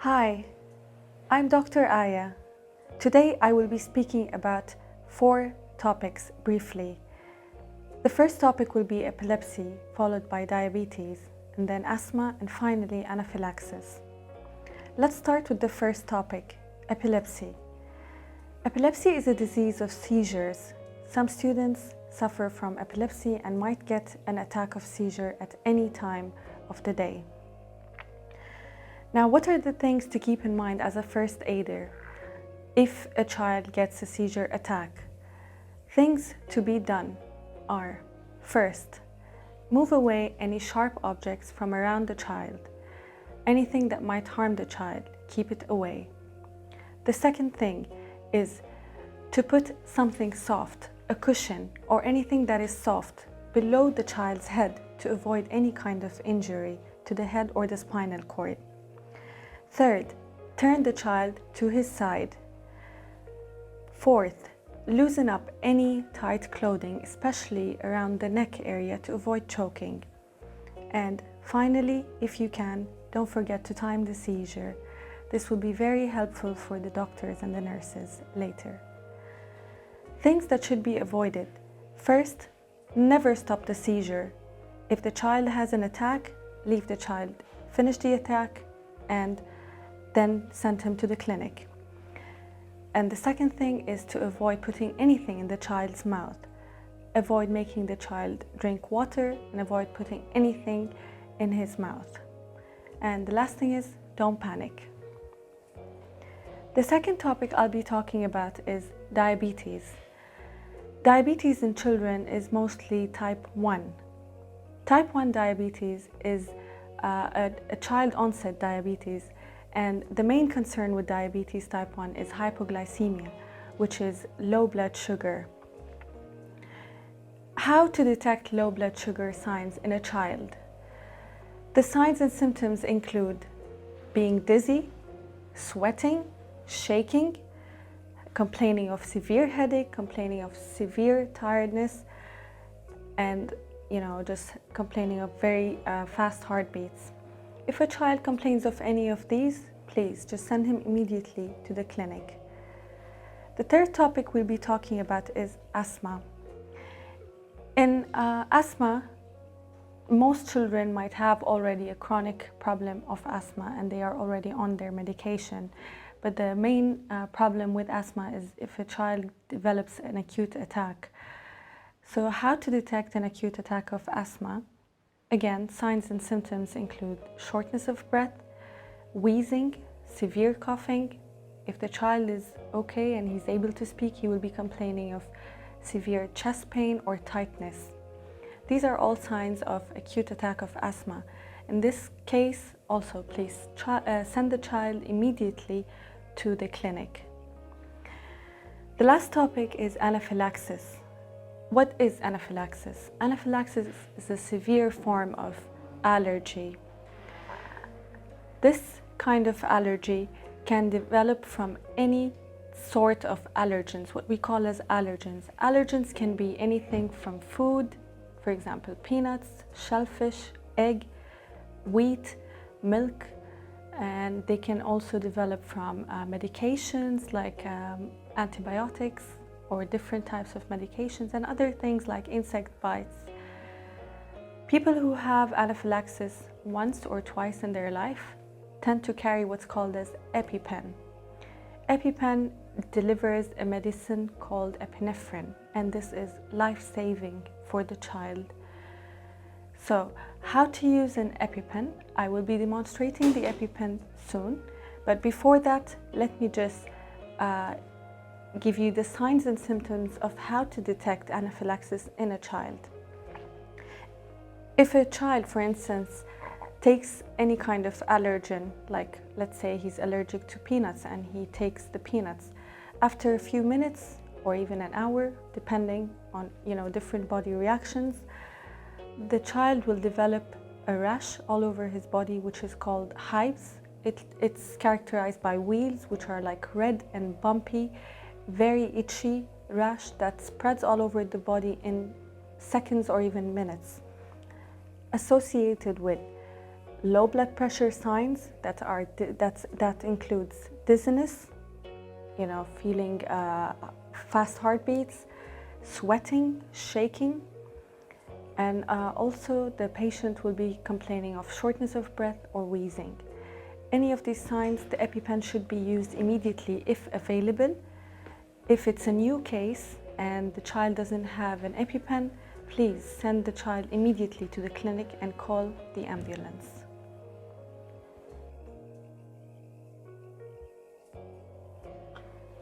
Hi, I'm Dr. Aya. Today I will be speaking about 4 topics briefly. The first topic will be epilepsy, followed by diabetes, and then asthma, and finally anaphylaxis. Let's start with the first topic, epilepsy. Epilepsy is a disease of seizures. Some students suffer from epilepsy and might get an attack of seizure at any time of the day. Now, what are the things to keep in mind as a first aider if a child gets a seizure attack? Things to be done are: first, move away any sharp objects from around the child. Anything that might harm the child, keep it away. The second thing is to put something soft, a cushion or anything that is soft, below the child's head to avoid any kind of injury to the head or the spinal cord. Third, turn the child to his side. Fourth, loosen up any tight clothing, especially around the neck area, to avoid choking. And finally, if you can, don't forget to time the seizure. This will be very helpful for the doctors and the nurses later. Things that should be avoided. First, never stop the seizure. If the child has an attack, leave the child, finish the attack, and then send him to the clinic. And the second thing is to avoid putting anything in the child's mouth. Avoid making the child drink water and avoid putting anything in his mouth. And the last thing is, don't panic. The second topic I'll be talking about is diabetes. Diabetes in children is mostly type 1. Type 1 diabetes is a child onset diabetes, and the main concern with diabetes type 1 is hypoglycemia, which is low blood sugar. How to detect low blood sugar signs in a child? The signs and symptoms include being dizzy, sweating, shaking, complaining of severe headache, complaining of severe tiredness, and just complaining of very fast heartbeats. If a child complains of any of these, please just send him immediately to the clinic. The third topic we'll be talking about is asthma. In asthma, most children might have already a chronic problem of asthma and they are already on their medication. But the main problem with asthma is if a child develops an acute attack. So how to detect an acute attack of asthma? Again, signs and symptoms include shortness of breath, wheezing, severe coughing. If the child is okay and he's able to speak, he will be complaining of severe chest pain or tightness. These are all signs of acute attack of asthma. In this case, also please send the child immediately to the clinic. The last topic is anaphylaxis. What is anaphylaxis? Anaphylaxis is a severe form of allergy. This kind of allergy can develop from any sort of allergens, what we call as allergens. Allergens can be anything from food, for example, peanuts, shellfish, egg, wheat, milk, and they can also develop from medications like antibiotics or different types of medications, and other things like insect bites. People who have anaphylaxis once or twice in their life tend to carry what's called as Epipen. Epipen delivers a medicine called epinephrine, and this is life-saving for the child. So, how to use an Epipen? I will be demonstrating the Epipen soon, but before that, let me just give you the signs and symptoms of how to detect anaphylaxis in a child. If a child, for instance, takes any kind of allergen, like let's say he's allergic to peanuts and he takes the peanuts, after a few minutes or even an hour, depending on different body reactions, the child will develop a rash all over his body, which is called hives. It's characterized by wheals, which are like red and bumpy, very itchy rash that spreads all over the body in seconds or even minutes. Associated with low blood pressure signs that includes dizziness, feeling fast heartbeats, sweating, shaking, and also the patient will be complaining of shortness of breath or wheezing. Any of these signs, the EpiPen should be used immediately if available. If it's a new case and the child doesn't have an EpiPen, please send the child immediately to the clinic and call the ambulance.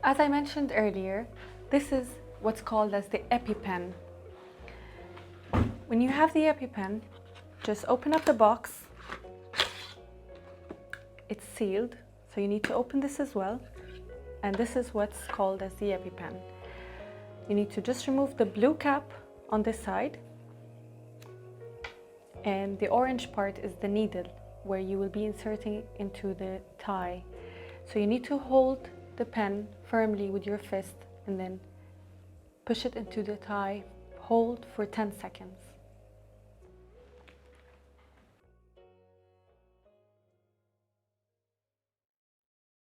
As I mentioned earlier, this is what's called as the EpiPen. When you have the EpiPen, just open up the box. It's sealed, so you need to open this as well. And this is what's called as the EpiPen. You need to just remove the blue cap on this side. And the orange part is the needle where you will be inserting into the thigh. So you need to hold the pen firmly with your fist and then push it into the thigh. Hold for 10 seconds.